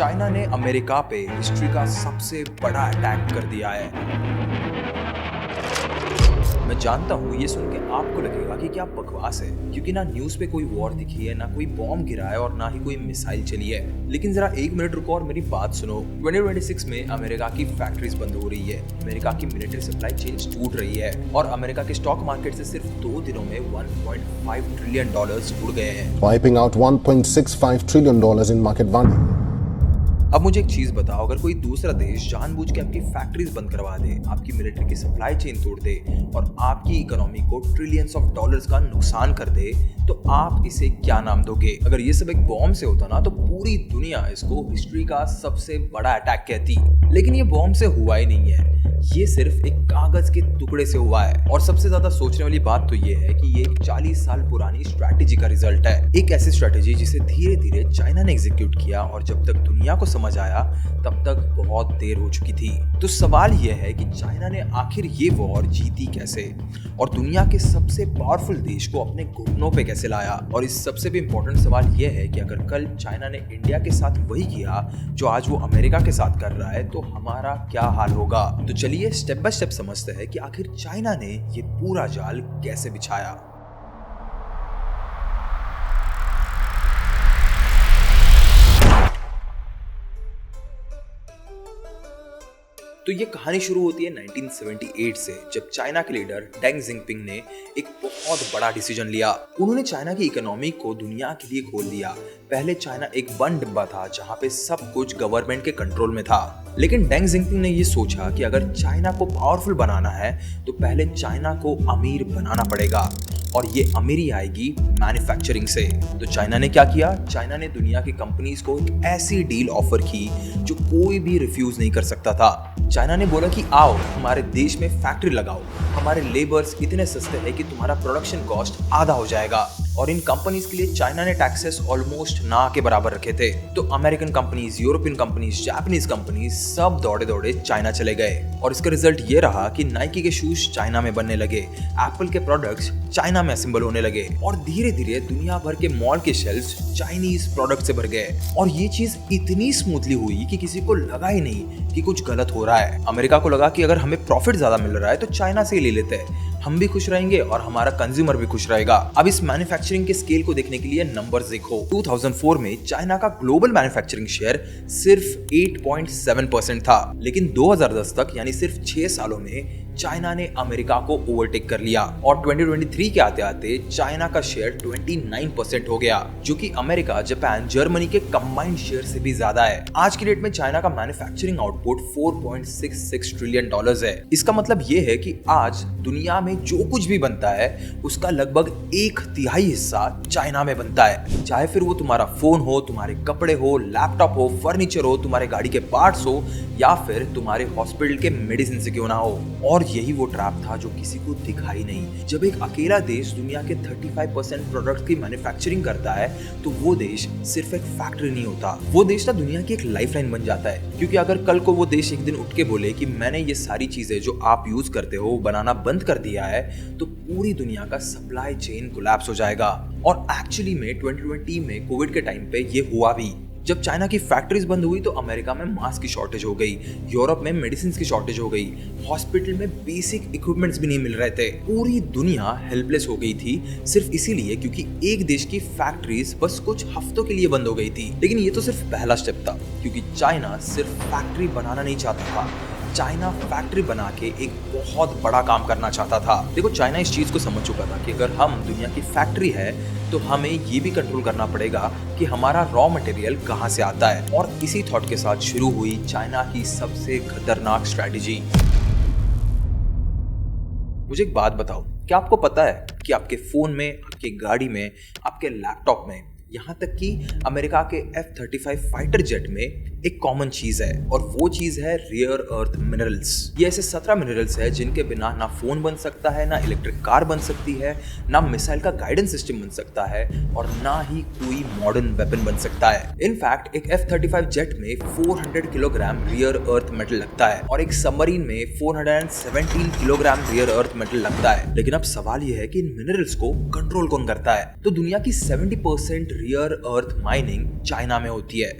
China ने America पे history का सबसे बड़ा अटैक कर दिया है। मैं जानता हूँ ये सुन के आपको लगेगा कि क्या बकवास है, क्योंकि ना न्यूज़ पे कोई वॉर दिखी है, ना कोई बॉम्ब गिरा है और ना ही कोई मिसाइल चली है। लेकिन जरा एक मिनट रुको और मेरी बात सुनो। 2026 में अमेरिका की फैक्ट्रीज बंद हो रही है, अमेरिका की मिलिट्री सप्लाई चेन्स टूट रही है और अमेरिका के स्टॉक मार्केट से सिर्फ 2 दिनों में $1.5 ट्रिलियन उड़ गए हैं, wiping out $1.65 trillion in market value. अब मुझे एक चीज बताओ, अगर कोई दूसरा देश जानबूझ के आपकी फैक्ट्रीज बंद करवा दे, आपकी मिलिट्री की सप्लाई चेन तोड़ दे और आपकी इकोनॉमी को ट्रिलियंस ऑफ डॉलर्स का नुकसान कर दे, तो आप इसे क्या नाम दोगे? अगर ये सब एक बॉम्ब से होता ना तो पूरी दुनिया इसको हिस्ट्री का सबसे बड़ा अटैक कहती। लेकिन ये बॉम्ब से हुआ ही नहीं है, ये सिर्फ एक कागज के टुकड़े से हुआ है। और सबसे ज्यादा सोचने वाली बात तो ये है कि ये एक 40 साल पुरानी स्ट्रैटेजी का रिजल्ट है। एक ऐसी स्ट्रैटेजी जिसे धीरे धीरे चाइना ने एग्जीक्यूट किया और जब तक दुनिया को समझ आया तब तक बहुत देर हो चुकी थी। तो सवाल यह है कि चाइना ने आखिर ये वॉर जीती कैसे और दुनिया के सबसे पावरफुल देश को अपने घुटनों पे कैसे लाया। और इस सबसे भी इम्पोर्टेंट सवाल यह है कि अगर कल चाइना ने इंडिया के साथ वही किया जो आज वो अमेरिका के साथ कर रहा है तो हमारा क्या हाल होगा। तो चलिए स्टेप बाय स्टेप समझते हैं कि आखिर चाइना ने ये पूरा जाल कैसे बिछाया। तो ये कहानी शुरू होती है 1978 से, जब चाइना के लीडर डेंग जिंगपिंग ने एक बहुत बड़ा डिसीजन लिया। उन्होंने चाइना की इकोनॉमी को दुनिया के लिए खोल दिया। पहले चाइना एक बंद डिब्बा था जहाँ पे सब कुछ गवर्नमेंट के कंट्रोल में था। लेकिन डेंग जिंगपिंग ने ये सोचा कि अगर चाइना को पावरफुल बनाना है तो पहले चाइना को अमीर बनाना पड़ेगा और ये अमीरी आएगी मैन्युफैक्चरिंग से। तो चाइना ने क्या किया? चाइना ने दुनिया की कंपनीज को एक ऐसी डील ऑफर की जो कोई भी रिफ्यूज नहीं कर सकता था। चाइना ने बोला कि आओ हमारे देश में फैक्ट्री लगाओ, हमारे लेबर्स इतने सस्ते हैं कि तुम्हारा प्रोडक्शन कॉस्ट आधा हो जाएगा। और इन कंपनीज के लिए चाइना ने टैक्सेस ऑलमोस्ट ना के बराबर रखे थे। तो American companies, European companies, Japanese companies सब दौड़े दौड़े चाइना चले गए और इसका रिजल्ट ये रहा कि नाइकी के शूज चाइना में बनने लगे, एप्पल के प्रोडक्ट्स चाइना में असेंबल होने लगे और धीरे धीरे दुनिया भर के मॉल के शेल्फ्स चाइनीज प्रोडक्ट से भर गए। और ये चीज इतनी स्मूथली हुई कि किसी को लगा ही नहीं कि कुछ गलत हो रहा है। अमेरिका को लगा कि अगर हमें प्रॉफिट ज्यादा मिल रहा है तो चाइना से ही ले लेते हैं, हम भी खुश रहेंगे और हमारा कंज्यूमर भी खुश रहेगा। अब इस मैन्युफैक्चरिंग के स्केल को देखने के लिए नंबर्स देखो। 2004 में चाइना का ग्लोबल मैन्युफैक्चरिंग शेयर सिर्फ 8.7% था, लेकिन 2010 तक यानी सिर्फ 6 सालों में चाइना ने अमेरिका को ओवरटेक कर लिया और 2023 के आते आते चाइना का शेयर 29% हो गया, जो कि अमेरिका, जापान, जर्मनी के कंबाइंड शेयर से भी ज्यादा है। आज की डेट में चाइना का मैन्युफैक्चरिंग आउटपुट $4.66 ट्रिलियन है। इसका मतलब ये है कि आज दुनिया में जो कुछ भी बनता है उसका लगभग 1/3 हिस्सा चाइना में बनता है। चाहे फिर वो तुम्हारा फोन हो, तुम्हारे कपड़े हो, लैपटॉप हो, फर्नीचर हो, तुम्हारे गाड़ी के पार्ट्स हो या फिर तुम्हारे हॉस्पिटल के मेडिसिन से क्यों ना हो। और यही वो ट्रैप था जो किसी को दिखा ही नहीं। जब एक अकेला देश दुनिया के 35% प्रोडक्ट की मैन्युफैक्चरिंग करता है तो वो देश सिर्फ एक फैक्ट्री नहीं होता, वो देश ना दुनिया की एक लाइफलाइन बन जाता है। क्योंकि अगर कल को वो देश एक दिन उठ के बोले कि मैंने ये सारी चीजें जो आप यूज करते हो बनाना बंद कर दिया है, तो पूरी दुनिया का सप्लाई चेन कोलैप्स हो जाएगा। और एक्चुअली में 2020 में कोविड के टाइम पे ये हुआ भी। जब चाइना की फैक्ट्रीज बंद हुई तो अमेरिका में मास्क की शॉर्टेज हो गई, यूरोप में मेडिसिन की शॉर्टेज हो गई, हॉस्पिटल में बेसिक इक्विपमेंट्स भी नहीं मिल रहे थे। पूरी दुनिया हेल्पलेस हो गई थी सिर्फ इसीलिए क्योंकि एक देश की फैक्ट्रीज बस कुछ हफ्तों के लिए बंद हो गई थी। लेकिन ये तो सिर्फ पहला स्टेप था, क्योंकि चाइना सिर्फ फैक्ट्री बनाना नहीं चाहता था, चाइना फैक्ट्री बना के एक बहुत बड़ा काम करना चाहता था। देखो, चाइना इस चीज को समझ चुका था कि अगर हम दुनिया की फैक्ट्री है तो हमें ये भी कंट्रोल करना पड़ेगा कि हमारा रॉ मटेरियल कहाँ से आता है। और इसी थॉट के साथ शुरू हुई चाइना की सबसे खतरनाक स्ट्रैटेजी। मुझे एक बात बताओ, क्या आपको पता है कि आपके फोन में, आपके गाड़ी में, आपके लैपटॉप में, यहाँ तक कि अमेरिका के F-35 फाइटर जेट में एक कॉमन चीज है और वो चीज है रेयर अर्थ मिनरल्स। ये ऐसे 17 मिनरल्स है जिनके बिना ना फोन बन सकता है, ना इलेक्ट्रिक कार बन सकती है, ना मिसाइल का गाइडेंस सिस्टम बन सकता है और ना ही कोई मॉडर्न वेपन बन सकता है। इनफैक्ट एक F-35 जेट में 400 किलोग्राम रेयर अर्थ मेटल लगता है और एक सबमरीन में 417 किलोग्राम रेयर अर्थ मेटल लगता है। लेकिन अब सवाल यह है कि इन मिनरल्स को कंट्रोल कौन करता है? तो दुनिया की 70% रेयर अर्थ माइनिंग चाइना में होती है,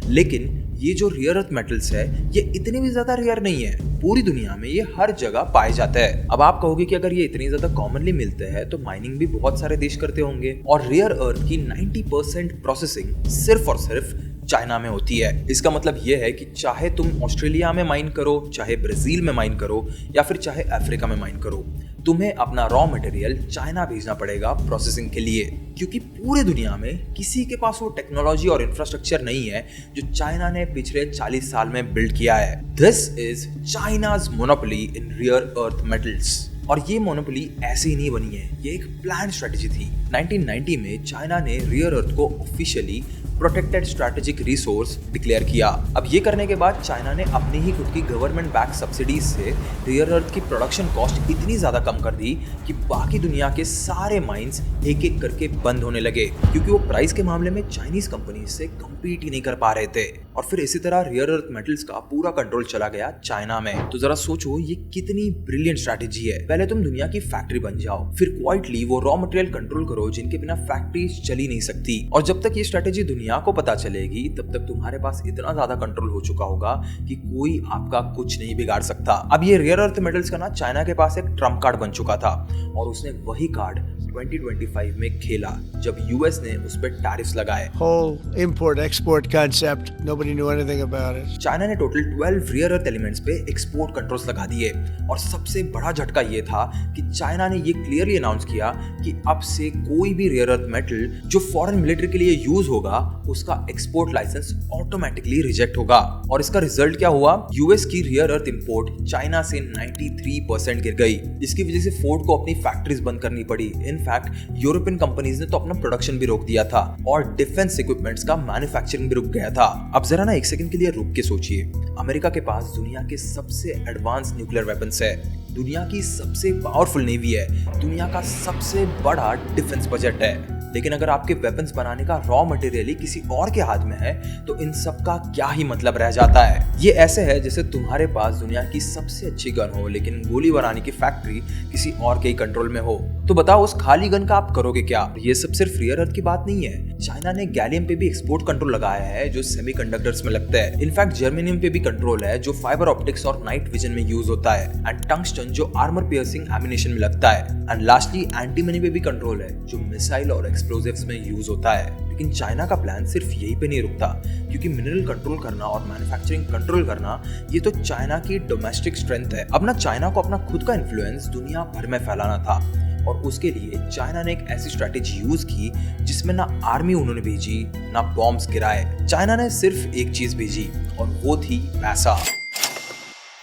लेकिन ये जो रेयर अर्थ मेटल्स है ये इतने भी ज्यादा रेयर नहीं है, पूरी दुनिया में ये हर जगह पाए जाते हैं। अब आप कहोगे कि अगर ये इतनी ज्यादा कॉमनली मिलते हैं तो माइनिंग भी बहुत सारे देश करते होंगे, और रेयर अर्थ की 90% प्रोसेसिंग सिर्फ और सिर्फ चाइना में होती है। इसका मतलब ये है कि चाहे तुम ऑस्ट्रेलिया में माइन करो, चाहे ब्राजील में माइन करो, या फिर चाहे अफ्रीका में माइन करो, तुम्हें अपना रॉ मटेरियल चाइना भेजना पड़ेगा प्रोसेसिंग के लिए, क्योंकि पूरे दुनिया में किसी के पास वो टेक्नोलॉजी और इंफ्रास्ट्रक्चर नहीं है जो चाइना ने पिछले 40 साल में बिल्ड किया है। This is China's monopoly in rare earth metals. और ये मोनोपोली ऐसे ही नहीं बनी है, ये एक प्लान स्ट्रेटेजी थी। 1990 में चाइना ने रेयर अर्थ को officially protected strategic resource declare किया। अब ये करने के बाद चाइना ने अपनी ही खुद की गवर्नमेंट बैक सब्सिडीज से रेयर अर्थ की प्रोडक्शन कॉस्ट इतनी ज्यादा कम कर दी कि बाकी दुनिया के सारे माइंस एक एक करके बंद होने लगे, क्योंकि वो प्राइस के मामले में चाइनीज कंपनी से कम्पीट ही नहीं कर पा रहे थे। और फिर इसी तरह रेयर अर्थ मेटल्स का पूरा कंट्रोल चला गया चाइना में। तो जरा सोचो ये कितनी ब्रिलियंट स्ट्रैटेजी है। पहले तुम दुनिया की फैक्ट्री बन जाओ, फिर क्वाइटली वो रॉ मटेरियल कंट्रोल करो जिनके बिना फैक्ट्रीज चल ही नहीं सकती। और जब तक ये स्ट्रैटेजी दुनिया को पता चलेगी तब तक तुम्हारे पास इतना ज्यादा कंट्रोल हो चुका होगा कि कोई आपका कुछ नहीं बिगाड़ सकता। अब ये रेयर अर्थ मेटल्स का ना चाइना के पास एक ट्रम्प कार्ड बन चुका था, और उसने वही कार्ड 2025 में खेला जब यूएस ने उस पर टैरिफ्स लगाए। Whole import-export concept, nobody knew anything about it. China ने टोटल 12 रेयर अर्थ एलिमेंट्स पे एक्सपोर्ट कंट्रोल्स लगा दिए, और सबसे बड़ा झटका ये था कि चाइना ने ये क्लियरली अनाउंस किया कि अब से कोई भी रेयर अर्थ मेटल जो फॉरेन मिलिट्री के लिए यूज होगा उसका एक्सपोर्ट लाइसेंस ऑटोमेटिकली रिजेक्ट होगा। और इसका रिजल्ट क्या हुआ? यूएस की रेयर अर्थ इंपोर्ट चाइना से 93% गिर गई। इसकी वजह से फोर्ड को अपनी फैक्ट्रीज बंद करनी पड़ी। इनफैक्ट यूरोपियन कंपनीज ने तो अपना प्रोडक्शन भी रोक दिया था, और डिफेंस इक्विपमेंट्स का मैन्युफैक्चरिंग भी रुक गया था। अब जरा ना एक सेकंड के लिए रुक के सोचिए, अमेरिका के पास दुनिया के सबसे एडवांस न्यूक्लियर वेपन्स है, दुनिया की सबसे पावरफुल नेवी है, दुनिया का सबसे बड़ा डिफेंस बजट है, लेकिन अगर आपके वेपन्स बनाने का रॉ मटेरियल ही किसी और के हाथ में है तो इन सब का क्या ही मतलब रह जाता है। ये ऐसे है जैसे तुम्हारे पास दुनिया की सबसे अच्छी गन हो लेकिन गोली बनाने की फैक्ट्री किसी और के ही कंट्रोल में हो। तो बताओ उस खाली गन का आप करोगे क्या? ये सब सिर्फ रेयर अर्थ की बात नहीं है, चाइना ने गैलियम पे भी एक्सपोर्ट कंट्रोल लगाया है जो सेमीकंडक्टर्स में लगता है। इनफैक्ट जर्मेनियम पे भी कंट्रोल है जो फाइबर ऑप्टिक्स और नाइट विजन में यूज होता है, एंड टंगस्टन जो आर्मर पियर्सिंग एमिनेशन में लगता है, एंड लास्टली एंटीमनी पे भी कंट्रोल है जो मिसाइल और एक्सप्लोजिव्स में यूज होता है। लेकिन चाइना का प्लान सिर्फ यही पे नहीं रुकता, क्योंकि मिनरल कंट्रोल करना और मैन्युफैक्चरिंग कंट्रोल करना ये तो चाइना की डोमेस्टिक स्ट्रेंथ है। अब ना चाइना को अपना खुद का इन्फ्लुएंस दुनिया भर में फैलाना था, और उसके लिए चाइना ने एक ऐसी स्ट्रैटेजी यूज की जिसमें ना आर्मी उन्होंने भेजी ना बॉम्ब्स गिराए। चाइना ने सिर्फ एक चीज भेजी, और वो थी पैसा।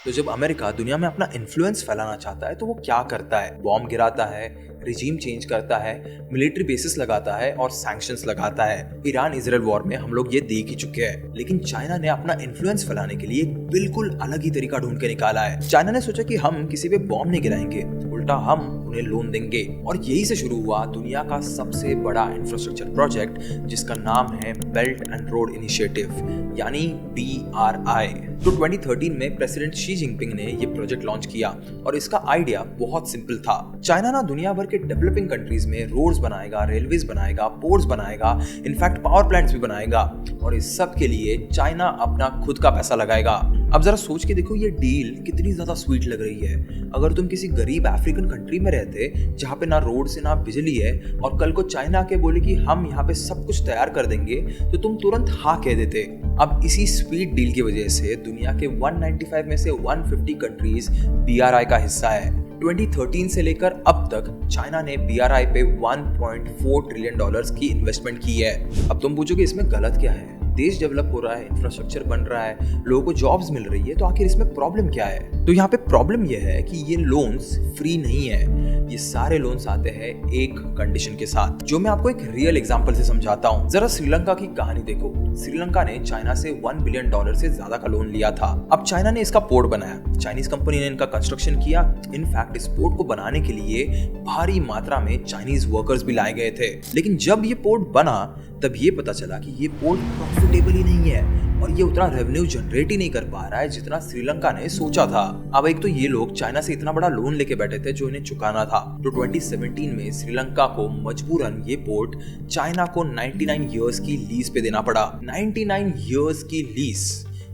तो जब अमेरिका दुनिया में अपना इन्फ्लुएंस फैलाना चाहता है तो वो क्या करता है? बॉम्ब गिराता है, रिजीम चेंज करता है, मिलिट्री बेसिस लगाता है और सैंक्शंस लगाता है। ईरान इजराइल वॉर में हम लोग ये देख ही चुके हैं। लेकिन चाइना ने अपना इन्फ्लुएंस फैलाने के लिए एक बिल्कुल अलग ही तरीका ढूंढ के निकाला है। चाइना ने सोचा कि हम किसी पे बॉम्ब नहीं गिराएंगे, उल्टा हम उन्हें लोन देंगे। और यही से शुरू हुआ दुनिया का सबसे बड़ा इंफ्रास्ट्रक्चर प्रोजेक्ट जिसका नाम है बेल्ट एंड रोड इनिशिएटिव, यानी BRI। तो 2013 में प्रेसिडेंट शी जिनपिंग ने ये प्रोजेक्ट लॉन्च किया, और इसका आइडिया बहुत सिंपल था। चाइना ना दुनिया भर के डेवलपिंग कंट्रीज में रोड्स बनाएगा, रेलवेज बनाएगा, पोर्ट्स बनाएगा, इनफैक्ट पावर प्लांट्स भी बनाएगा, और इस सब के लिए चाइना अपना खुद का पैसा लगाएगा। अब जरा सोच के देखो ये डील कितनी ज्यादा स्वीट लग रही है। अगर तुम किसी गरीब अफ्रीकन कंट्री में रहते जहाँ पे ना रोड से ना बिजली है, और कल को चाइना के बोले कि हम यहाँ पे सब कुछ तैयार कर देंगे, तो तुम तुरंत हाँ कह देते। अब इसी स्वीट डील की वजह से दुनिया के 195 में से 150 कंट्रीज BRI का हिस्सा है। 2013 से लेकर अब तक चाइना ने BRI पे $1.4 ट्रिलियन की इन्वेस्टमेंट की है। अब तुम पूछोगे इसमें गलत क्या है? देश डेवलप हो रहा है, इंफ्रास्ट्रक्चर बन रहा है, लोगों को जॉब्स मिल रही है, तो आखिर इसमें प्रॉब्लम क्या है? तो यहाँ पे प्रॉब्लम यह है कि ये लोन्स फ्री नहीं है। ये सारे लोन्स आते हैं एक कंडीशन के साथ, जो मैं आपको एक रियल एग्जांपल से समझाता हूँ। जरा श्रीलंका की कहानी देखो। श्रीलंका ने चाइना से $1 बिलियन से ज्यादा का लोन लिया था। अब चाइना ने इसका पोर्ट बनाया, चाइनीज कंपनी ने इनका कंस्ट्रक्शन किया। इनफैक्ट इस पोर्ट को बनाने के लिए भारी मात्रा में चाइनीज वर्कर्स भी लाए गए थे। लेकिन जब ये पोर्ट बना तब ये पता चला कि ये पोर्ट प्रॉफिटेबल ही नहीं है, और ये उतना रेवेन्यू जनरेट ही नहीं कर पा रहा है जितना श्रीलंका ने सोचा था। अब एक तो ये लोग चाइना से इतना बड़ा लोन लेके बैठे थे जो इन्हें चुकाना था। तो 2017 में श्रीलंका को मजबूरन ये पोर्ट चाइना को 99 इयर्स की लीज पे देना पड़ा। 99 इयर्स की लीज।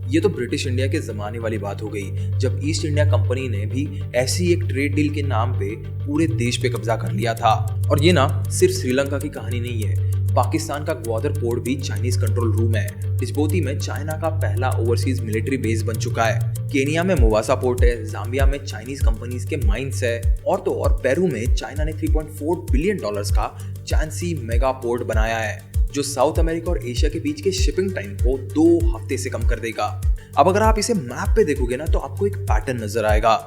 ये तो ब्रिटिश इंडिया के जमाने वाली बात हो गई, जब ईस्ट इंडिया कंपनी ने भी ऐसी एक ट्रेड डील के नाम पे पूरे देश पे कब्जा कर लिया था। और ये ना सिर्फ श्रीलंका की कहानी नहीं है, पाकिस्तान का ग्वादर पोर्ट भी चाइनीज कंट्रोल रूम है। डिजबोती में चाइना का पहला ओवरसीज मिलिट्री बेस बन चुका है। केनिया में मोवासा पोर्ट है, जाम्बिया में चाइनीज कंपनीज के माइंस है, और तो और पेरू में चाइना ने $3.4 बिलियन का चांसी मेगा पोर्ट बनाया है, जो साउथ अमेरिका और एशिया के बीच के शिपिंग टाइम को 2 हफ्ते से कम कर देगा। अब अगर आप इसे मैप पे देखोगे ना तो आपको एक पैटर्न नजर आएगा।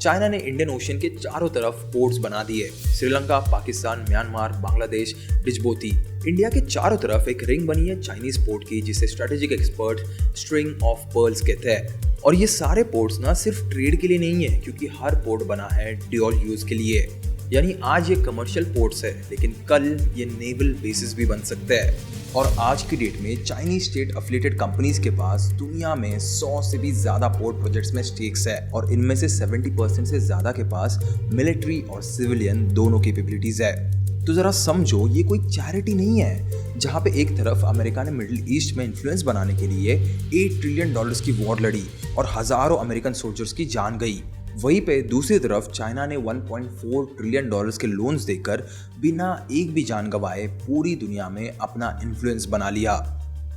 चाइना ने इंडियन ओशन के चारों तरफ पोर्ट्स बना दिए, श्रीलंका, पाकिस्तान, म्यांमार, बांग्लादेश, डिजबोती। इंडिया के चारों तरफ एक रिंग बनी है चाइनीज पोर्ट की, जिसे strategic expert string of pearls कहते हैं। और ये सारे पोर्ट्स ना सिर्फ ट्रेड के लिए नहीं है, क्योंकि हर पोर्ट बना है ड्यूअल यूज के लिए। यानी आज ये कमर्शियल पोर्ट्स है, लेकिन कल ये नेवल बेसिस भी बन सकते हैं। और आज की डेट में चाइनीज स्टेट अफिलिएटेड कंपनीज के पास दुनिया में 100 से भी ज्यादा पोर्ट प्रोजेक्ट्स में स्टेक्स है, और इनमें से 70% से ज्यादा के पास मिलिट्री और सिविलियन दोनों कैपेबिलिटीज है। तो जरा समझो, ये कोई चैरिटी नहीं है जहां पे एक तरफ अमेरिका ने मिडिल ईस्ट में इन्फ्लुएंस बनाने के लिए $8 ट्रिलियन की वॉर लड़ी और हजारों अमेरिकन सोल्जर्स की जान गई, वहीं पे दूसरी तरफ चाइना ने $1.4 ट्रिलियन के लोन्स देकर बिना एक भी जान गंवाए पूरी दुनिया में अपना इन्फ्लुएंस बना लिया।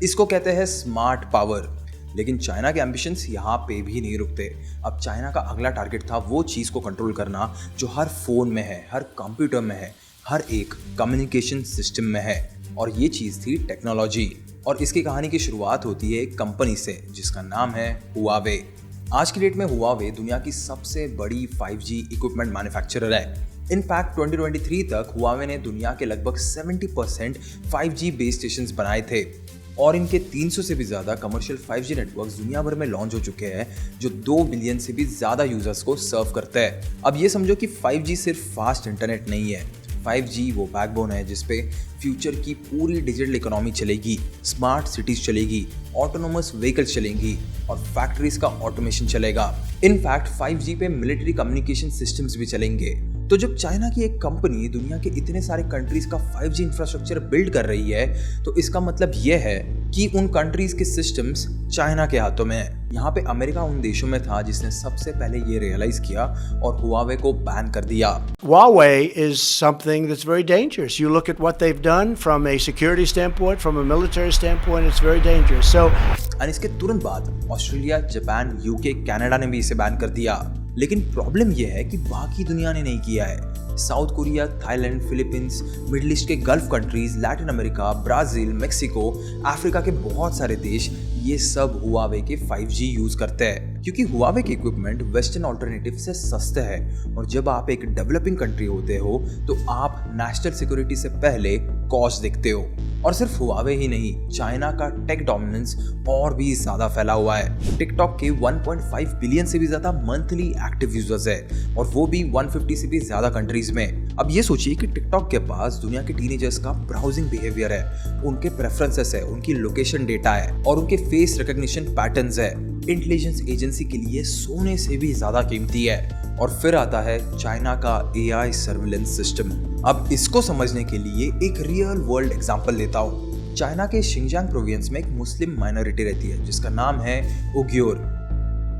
इसको कहते हैं स्मार्ट पावर। लेकिन चाइना के एम्बिशंस यहाँ पे भी नहीं रुकते। अब चाइना का अगला टारगेट था वो चीज़ को कंट्रोल करना जो हर फोन में है, हर कंप्यूटर में है, हर एक कम्युनिकेशन सिस्टम में है, और ये चीज़ थी टेक्नोलॉजी। और इसकी कहानी की शुरुआत होती है एक कंपनी से जिसका नाम है हुआवे। आज की डेट में हुआवे दुनिया की सबसे बड़ी 5G इक्विपमेंट मैन्युफैक्चरर है। इनफैक्ट 2023 तक हुआवे ने दुनिया के लगभग 70% 5G बेस स्टेशंस बनाए थे, और इनके 300 से भी ज़्यादा कमर्शियल 5G नेटवर्क्स दुनिया भर में लॉन्च हो चुके हैं, जो 2 बिलियन से भी ज़्यादा यूजर्स को सर्व करते हैं। अब ये समझो कि 5G सिर्फ फास्ट इंटरनेट नहीं है, 5G वो बैकबोन है जिसपे फ्यूचर की पूरी डिजिटल इकोनॉमी चलेगी, स्मार्ट सिटीज चलेगी, ऑटोनोमस व्हीकल्स चलेंगी, और फैक्ट्रीज का ऑटोमेशन चलेगा। इनफैक्ट 5G पे मिलिट्री कम्युनिकेशन सिस्टम्स भी चलेंगे। तो जब चाइना की एक कंपनी दुनिया के इतने सारे कंट्रीज का 5G इंफ्रास्ट्रक्चर बिल्ड कर रही है, तो इसका मतलब यह है कि उन कंट्रीज के सिस्टम्स चाइना के हाथों में है। यहाँ पे अमेरिका उन देशों में था जिसने सबसे पहले ये रियलाइज किया और हुआवे को बैन कर दिया। Huawei is something that's very dangerous. You look at what they've done from a security standpoint, from a military standpoint, it's very dangerous. So, और इसके तुरंत बाद ऑस्ट्रेलिया, जापान, यूके, कनाडा ने भी इसे बैन कर दिया। लेकिन प्रॉब्लम यह है कि बाकी दुनिया ने नहीं किया है। South Korea, Thailand, Philippines, Middle East के Gulf countries, Latin America, Brazil, Mexico, Africa के बहुत सारे देश ये सब हुआवे के 5G यूज करते हैं, क्योंकि हुआवे के इक्विपमेंट वेस्टर्न ऑल्टरनेटिव से सस्ते हैं। और जब आप एक डेवलपिंग कंट्री होते हो तो आप नेशनल सिक्योरिटी से पहले कॉस्ट देखते हो। और सिर्फ हुआवे ही नहीं, चाइना का टेक डोमिनेंस और भी ज्यादा फैला हुआ है। टिकटॉक के 1.5 बिलियन से भी ज्यादा मंथली एक्टिव यूजर्स है, और वो भी 150 से भी ज्यादा कंट्रीज में। अब ये सोचिए कि टिकटॉक के पास दुनिया के टीनेजर्स का ब्राउजिंग बिहेवियर है, उनके प्रेफरेंसेस है, उनकी लोकेशन डेटा है, और उनके फेस रिकॉग्निशन पैटर्न्स है। इंटेलिजेंस एजेंसी के लिए सोने से भी ज्यादा कीमती है। और फिर आता है चाइना का AI सर्विलेंस सिस्टम। अब इसको समझने के लिए एक रियल वर्ल्ड एग्जांपल लेता हूँ। चाइना के शिंगजांग प्रोविंस में एक मुस्लिम माइनॉरिटी रहती है जिसका नाम है उइघुर,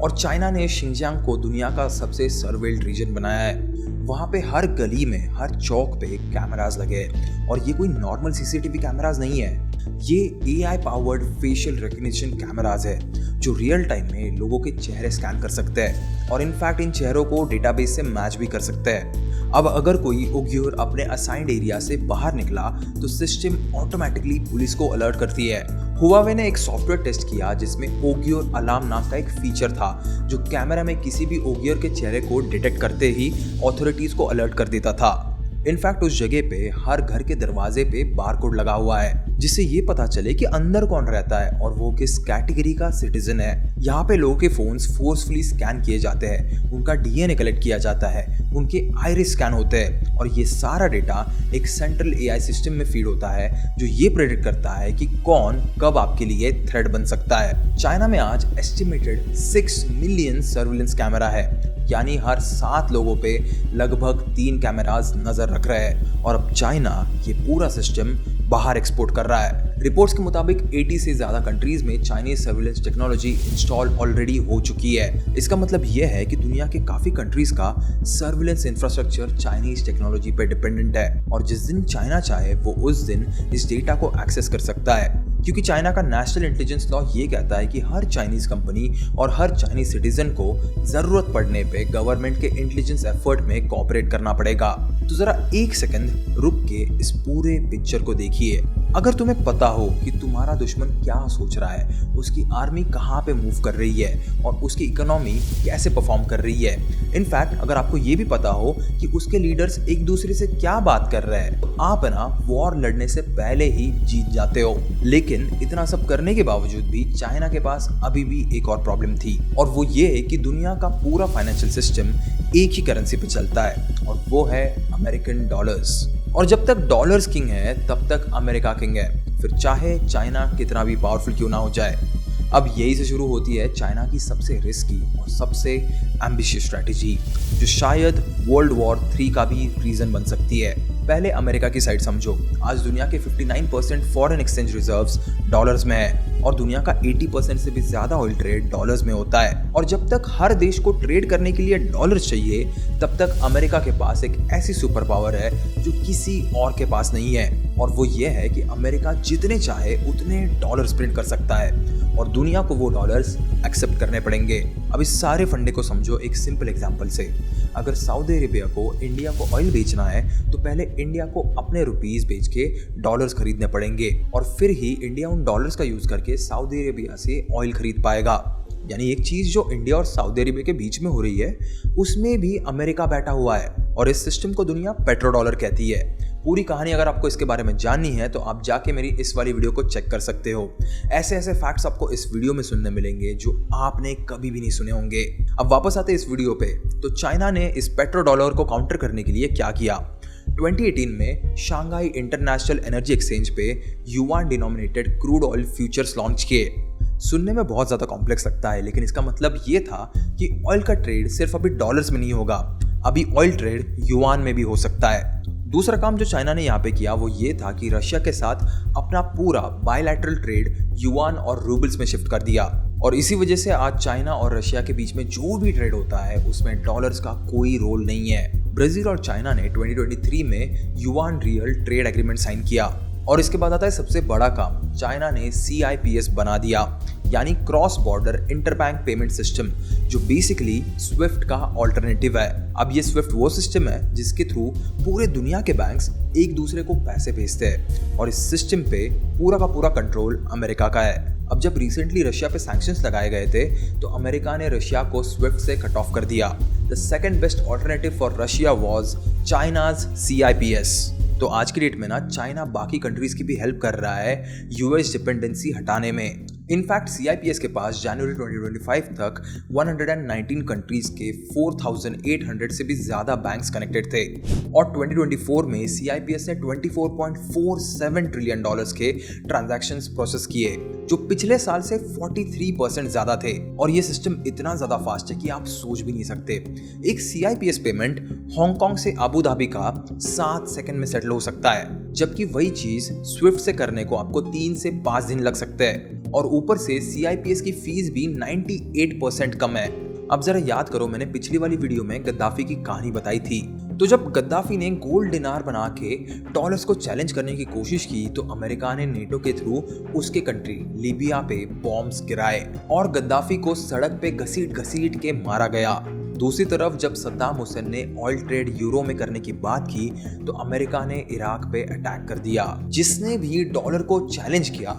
और चाइना ने शिंगजांग को दुनिया का सबसे सर्वेल्ड रीजन बनाया है। वहाँ पे हर गली में, हर चौक पे कैमरास लगे हैं, और ये कोई नॉर्मल CCTV कैमरास नहीं है, ये AI powered facial recognition cameras है जो रियल टाइम में लोगों के चेहरे स्कैन कर सकते हैं, और इनफैक्ट इन चेहरों को डेटाबेस से मैच भी कर सकते हैं। अब अगर कोई उइघुर अपने असाइंड एरिया से बाहर निकला तो सिस्टम ऑटोमेटिकली पुलिस को अलर्ट करती है। हुआवे ने एक सॉफ्टवेयर टेस्ट किया जिसमें उइघुर अलार्म नाम का एक फीचर था, जो कैमरा में किसी भी उइघुर के चेहरे को डिटेक्ट करते ही ऑथोरिटीज को अलर्ट कर देता था। इनफैक्ट उस जगह पे हर घर के दरवाजे पे बारकोड लगा हुआ है, जिससे ये पता चले कि अंदर कौन रहता है और वो किस कैटेगरी का सिटीजन है। यहाँ पे लोगों के फोन्स फोर्सफुली स्कैन किए जाते हैं, उनका DNA कलेक्ट किया जाता है, उनके आइरिस स्कैन होते हैं, और ये सारा डेटा एक सेंट्रल AI सिस्टम में फीड होता है जो ये प्रेडिक्ट करता है कि कौन कब आपके लिए थ्रेट बन सकता है। चाइना में आज एस्टिमेटेड 6 मिलियन सर्विलेंस कैमरा है, यानी हर 7 लोगों पे लगभग 3 कैमरास नजर रख रहे हैं। और अब चाइना ये पूरा सिस्टम बाहर एक्सपोर्ट कर रहा है। रिपोर्ट्स के मुताबिक 80 से ज्यादा कंट्रीज में Chinese surveillance technology install already हो चुकी है। इसका मतलब यह है कि दुनिया के काफी कंट्रीज का सर्विलेंस इंफ्रास्ट्रक्चर चाइनीज टेक्नोलॉजी पे डिपेंडेंट है, और जिस दिन चाइना चाहे वो उस दिन इस डेटा को एक्सेस कर सकता है, क्योंकि चाइना का नेशनल इंटेलिजेंस लॉ ये कहता है कि हर चाइनीज कंपनी और हर चाइनीज सिटीजन को जरूरत पड़ने पे गवर्नमेंट के इंटेलिजेंस एफर्ट में कोऑपरेट करना पड़ेगा। तो जरा एक सेकंड रुक के इस पूरे पिक्चर को देखिए। अगर तुम्हें पता हो कि तुम्हारा दुश्मन क्या सोच रहा है, उसकी आर्मी कहाँ पे मूव कर रही है और उसकी इकोनॉमी कैसे परफॉर्म कर रही है, इनफैक्ट अगर आपको ये भी पता हो कि उसके लीडर्स एक दूसरे से क्या बात कर रहे हैं, तो आप ना वॉर लड़ने से पहले ही जीत जाते हो। लेकिन इतना सब करने के बावजूद भी चाइना के पास अभी भी एक और प्रॉब्लम थी, और वो ये है कि दुनिया का पूरा फाइनेंशियल सिस्टम एक ही करेंसी पे चलता है, और वो है अमेरिकन डॉलर्स। और जब तक डॉलर्स किंग है तब तक अमेरिका किंग है, फिर चाहे चाइना कितना भी पावरफुल क्यों ना हो जाए। अब यही से शुरू होती है चाइना की सबसे रिस्की और सबसे एम्बिशियस स्ट्रैटेजी, जो शायद वर्ल्ड वॉर 3 का भी रीजन बन सकती है। पहले अमेरिका की साइड समझो। आज दुनिया के 59% फॉरेन एक्सचेंज रिजर्व्स डॉलर्स में है, और दुनिया का 80% से भी ज्यादा ऑयल ट्रेड डॉलर्स में होता है। और जब तक हर देश को ट्रेड करने के लिए डॉलर्स चाहिए, तब तक अमेरिका के पास एक ऐसी सुपर पावर है जो किसी और के पास नहीं है, और वो ये है कि अमेरिका जितने चाहे उतने डॉलर्स प्रिंट कर सकता है, और दुनिया को वो डॉलर्स एक्सेप्ट करने पड़ेंगे। अब इस सारे फंडे को समझो एक सिंपल एग्जांपल से। अगर सऊदी अरेबिया को इंडिया को ऑयल बेचना है, तो पहले इंडिया को अपने रुपीस बेच के डॉलर्स खरीदने पड़ेंगे, और फिर ही इंडिया उन डॉलर्स का यूज करके सऊदी अरेबिया से ऑयल खरीद पाएगा। यानी एक चीज जो इंडिया और सऊदी अरेबिया के बीच में हो रही है, उसमें भी अमेरिका बैठा हुआ है, और इस सिस्टम को दुनिया पेट्रो डॉलर कहती है। पूरी कहानी अगर आपको इसके बारे में जाननी है तो आप जाके मेरी इस वाली वीडियो को चेक कर सकते हो। ऐसे ऐसे फैक्ट्स आपको इस वीडियो में सुनने मिलेंगे जो आपने कभी भी नहीं सुने होंगे। अब वापस आते इस वीडियो पे, तो चाइना ने इस पेट्रो डॉलर को काउंटर करने के लिए क्या किया। 2018 में शांघाई इंटरनेशनल एनर्जी एक्सचेंज पे yuan denominated crude oil futures launch किए। सुनने में बहुत ज्यादा कॉम्प्लेक्स लगता है, लेकिन इसका मतलब ये था कि ऑयल का ट्रेड सिर्फ अभी डॉलर्स में नहीं होगा, अभी ऑयल ट्रेड युआन में भी हो सकता है। दूसरा काम जो चाइना ने यहाँ पे किया वो ये था कि रशिया के साथ अपना पूरा बायलैटरल ट्रेड युआन और रूबल्स में शिफ्ट कर दिया, और इसी वजह से आज चाइना और रशिया के बीच में जो भी ट्रेड होता है उसमें डॉलर्स का कोई रोल नहीं है। ब्राजील और चाइना ने 2023 में yuan real trade agreement sign किया, और इसके बाद आता है सबसे बड़ा काम, चाइना ने CIPS बना दिया, यानी cross border interbank payment system, जो बेसिकली स्विफ्ट का ऑल्टरनेटिव है। अब ये स्विफ्ट वो सिस्टम है जिसके थ्रू पूरे दुनिया के बैंक्स एक दूसरे को पैसे भेजते हैं, और इस सिस्टम पे पूरा का पूरा कंट्रोल अमेरिका का है। अब जब रिसेंटली रशिया पे सैंक्शंस लगाए गए थे, तो अमेरिका ने रशिया को स्विफ्ट से कट ऑफ कर दिया। The second best alternative for Russia was China's CIPS। तो आज की डेट में ना चाइना बाकी कंट्रीज की भी हेल्प कर रहा है US डिपेंडेंसी हटाने में। इनफैक्ट CIPS के पास जनवरी 2025 तक 119 कंट्रीज के 4,800 से भी ज्यादा बैंक्स कनेक्टेड थे, और 2024 में CIPS ने $24.47 ट्रिलियन के ट्रांजैक्शंस प्रोसेस किए, जो पिछले साल से 43% ज्यादा थे। और ये सिस्टम इतना ज्यादा फास्ट है कि आप सोच भी नहीं सकते। एक CIPS पेमेंट हांगकांग से अबू धाबी का 7 सेकंड में सेटल हो सकता है, जबकि वही चीज स्विफ्ट से करने को आपको 3 से 5 दिन लग सकते हैं, और ऊपर से CIPS की फीस भी 98% कम है। अब जरा याद करो, मैंने पिछली वाली वीडियो में गद्दाफी की कहानी बताई थी। तो जब गद्दाफी ने गोल्ड डिनार बना के डॉलर्स को चैलेंज करने की कोशिश की, तो अमेरिका ने नेटो के थ्रू उसके कंट्री लीबिया पे बॉम्ब्स गिराए, और गद्दाफी को सड़क पे घसीट के मारा गया। दूसरी तरफ जब सद्दाम हुसैन ने ऑयल ट्रेड यूरो में करने की बात की, तो अमेरिका ने इराक पे अटैक कर दिया। जिसने भी डॉलर को चैलेंज किया,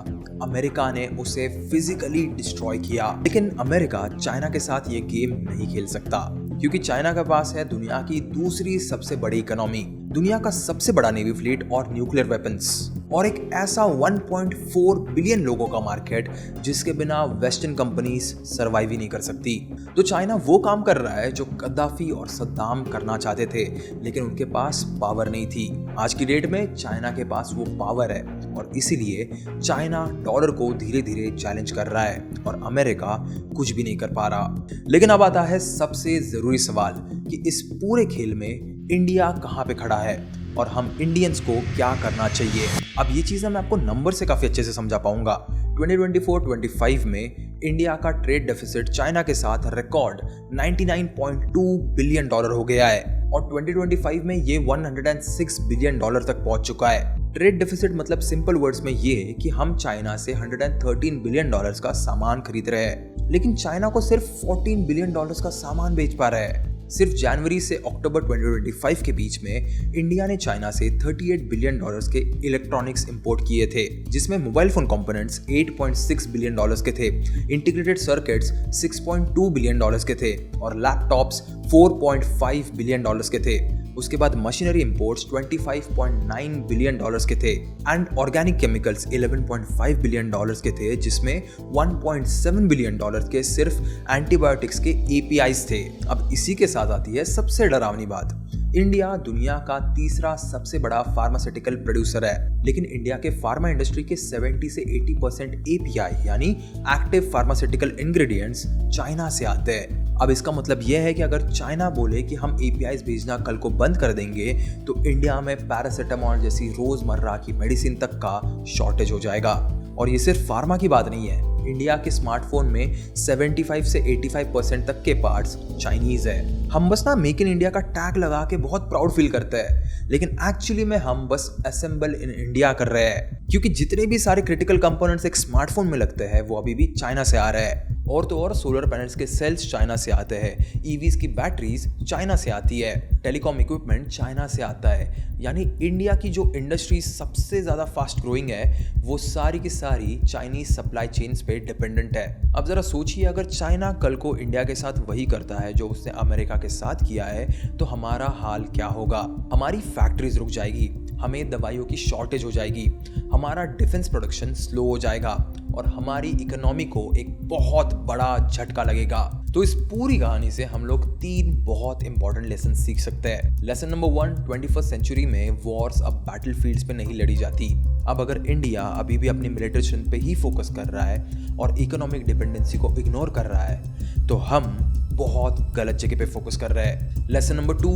अमेरिका ने उसे फिजिकली डिस्ट्रॉय किया। लेकिन अमेरिका चाइना के साथ ये गेम नहीं खेल सकता, क्योंकि चाइना के पास है दुनिया की दूसरी सबसे बड़ी इकोनॉमी, दुनिया का सबसे बड़ा नेवी फ्लीट और न्यूक्लियर वेपन्स और एक ऐसा 1.4 बिलियन लोगों का मार्केट जिसके बिना वेस्टर्न कंपनीज सरवाइव ही नहीं कर सकती। तो चाइना वो काम कर रहा है जो कद्दाफी और सद्दाम करना चाहते थे, लेकिन उनके पास पावर नहीं थी। आज की डेट में चाइना के पास वो पावर है और इसीलिए चाइना डॉलर को धीरे धीरे चैलेंज कर रहा है और अमेरिका कुछ भी नहीं कर पा रहा। लेकिन अब आता है सबसे जरूरी सवाल कि इस पूरे खेल में इंडिया कहाँ पे खड़ा है और हम इंडियंस को क्या करना चाहिए। अब ये चीज़ें मैं आपको नंबर से काफ़ी अच्छे से समझा पाऊंगा। 2024-25 में इंडिया का ट्रेड डेफिसिट चाइना के साथ रिकॉर्ड 99.2 बिलियन डॉलर हो गया है और 2025 में ये 106 बिलियन डॉलर तक पहुंच चुका है। ट्रेड डेफिसिट मतलब सिंपल वर्ड्स में ये है कि हम चाइना से 113 बिलियन डॉलर्स का सामान खरीद रहे हैं, लेकिन चाइना को सिर्फ 14 बिलियन डॉलर्स का सामान बेच पा रहा है। सिर्फ जनवरी से अक्टूबर 2025 के बीच में इंडिया ने चाइना से 38 बिलियन डॉलर्स के इलेक्ट्रॉनिक्स इंपोर्ट किए थे, जिसमें mobile phone components 8.6 billion dollars के थे, इंटीग्रेटेड सर्किट्स 6.2 बिलियन डॉलर्स के थे और लैपटॉप्स 4.5 बिलियन डॉलर्स के थे। उसके बाद मशीनरी इंपोर्ट्स 25.9 बिलियन डॉलर्स के थे and organic chemicals 11.5 billion dollars के थे, जिसमें 1.7 बिलियन डॉलर के सिर्फ एंटीबायोटिक्स के APIs थे। अब इसी के साथ आती है सबसे डरावनी बात। इंडिया दुनिया का तीसरा सबसे बड़ा फार्मास्यूटिकल प्रोड्यूसर है, लेकिन इंडिया के फार्मा इंडस्ट्री के 70 से 80% API यानी एक्टिव फार्मास्यूटिकल इंग्रेडिएंट्स चाइना से आते हैं। अब इसका मतलब यह है कि अगर चाइना बोले कि हम APIs भेजना कल को बंद कर देंगे तो इंडिया में पैरासीटामोल जैसी रोजमर्रा की मेडिसिन तक का शॉर्टेज हो जाएगा। और ये सिर्फ फार्मा की बात नहीं है, इंडिया के स्मार्टफोन में 75 से 85% तक के पार्ट्स चाइनीज है। हम बस मेक इन इंडिया का टैग लगा के बहुत प्राउड फील करते हैं, लेकिन एक्चुअली में हम बस असेंबल इन इंडिया कर रहे हैं, क्योंकि जितने भी सारे क्रिटिकल कंपोनेंट्स एक स्मार्टफोन में लगते हैं वो अभी भी चाइना से आ रहे हैं। और तो और सोलर पैनल्स के सेल्स चाइना से आते हैं, EVs की बैटरीज चाइना से आती है, टेलीकॉम इक्विपमेंट चाइना से आता है। यानी इंडिया की जो इंडस्ट्री सबसे ज़्यादा फास्ट ग्रोइंग है वो सारी की सारी चाइनीज सप्लाई चेन्स पे डिपेंडेंट है। अब ज़रा सोचिए, अगर चाइना कल को इंडिया के साथ वही करता है जो उसने अमेरिका के साथ किया है तो हमारा हाल क्या होगा। हमारी फैक्ट्रीज रुक जाएगी, हमें दवाइयों की शॉर्टेज हो जाएगी, हमारा डिफेंस प्रोडक्शन स्लो हो जाएगा और हमारी इकोनॉमी को एक बहुत बड़ा झटका लगेगा। तो इस पूरी कहानी से हम लोग 3 बहुत इंपॉर्टेंट लेसन सीख सकते हैं। लेसन नंबर 1, 21st सेंचुरी में वॉर्स अब बैटलफील्ड्स पे नहीं लड़ी जाती। अब अगर इंडिया अभी भी अपनी मिलिट्री स्ट्रेंथ पे ही फोकस कर रहा है और इकोनॉमिक डिपेंडेंसी को इग्नोर कर रहा है तो हम बहुत गलत जगह पे फोकस कर रहे हैं। लेसन नंबर 2,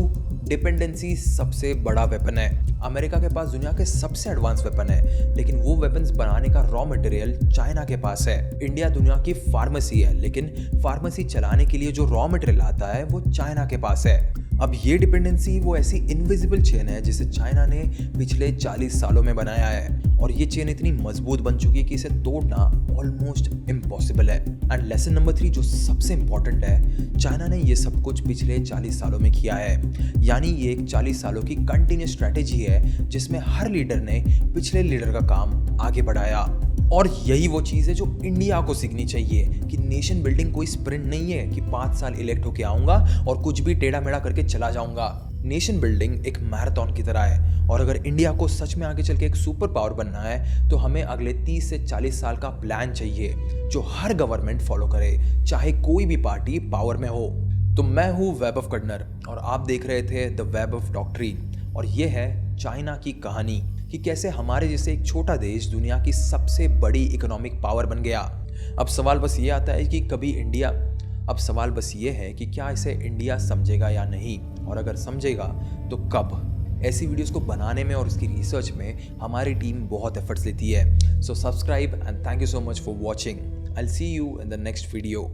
डिपेंडेंसी सबसे बड़ा वेपन है। अमेरिका के पास दुनिया के सबसे एडवांस वेपन है, लेकिन वो वेपन्स बनाने का रॉ मटेरियल चाइना के पास है। इंडिया दुनिया की फार्मेसी है, लेकिन फार्मेसी चलाने के लिए जो रॉ मटेरियल आता है वो चाइना के पास है। अब ये डिपेंडेंसी वो ऐसी इनविजिबल चेन है जिसे चाइना ने पिछले 40 सालों में बनाया है और ये चेन इतनी मजबूत बन चुकी है कि इसे तोड़ना ऑलमोस्ट इम्पॉसिबल है। एंड लेसन नंबर 3 जो सबसे इंपॉर्टेंट है, चाइना ने ये सब कुछ पिछले 40 सालों में किया है। यानी ये एक 40 सालों की कंटिन्यूस स्ट्रैटेजी है जिसमें हर लीडर ने पिछले लीडर का काम आगे बढ़ाया। और यही वो चीज़ है जो इंडिया को सीखनी चाहिए कि नेशन बिल्डिंग कोई स्प्रिंट नहीं है कि 5 साल इलेक्ट होके आऊँगा और कुछ भी टेढ़ा मेढ़ा करके चला जाऊँगा। नेशन बिल्डिंग एक मैराथन की तरह है और अगर इंडिया को सच में आगे चल के एक सुपर पावर बनना है तो हमें अगले 30 से 40 साल का प्लान चाहिए जो हर गवर्नमेंट फॉलो करे, चाहे कोई भी पार्टी पावर में हो। तो मैं हूँ वेब ऑफ कर्नर और आप देख रहे थे द वेब ऑफ डॉक्ट्रिन और ये है चाइना की कहानी कि कैसे हमारे जैसे एक छोटा देश दुनिया की सबसे बड़ी इकोनॉमिक पावर बन गया। अब सवाल बस ये आता है कि अब सवाल बस ये है कि क्या इसे इंडिया समझेगा या नहीं, और अगर समझेगा तो कब। ऐसी वीडियोस को बनाने में और उसकी रिसर्च में हमारी टीम बहुत एफर्ट्स लेती है। So subscribe and thank you so much for watching. I will see you in the next video.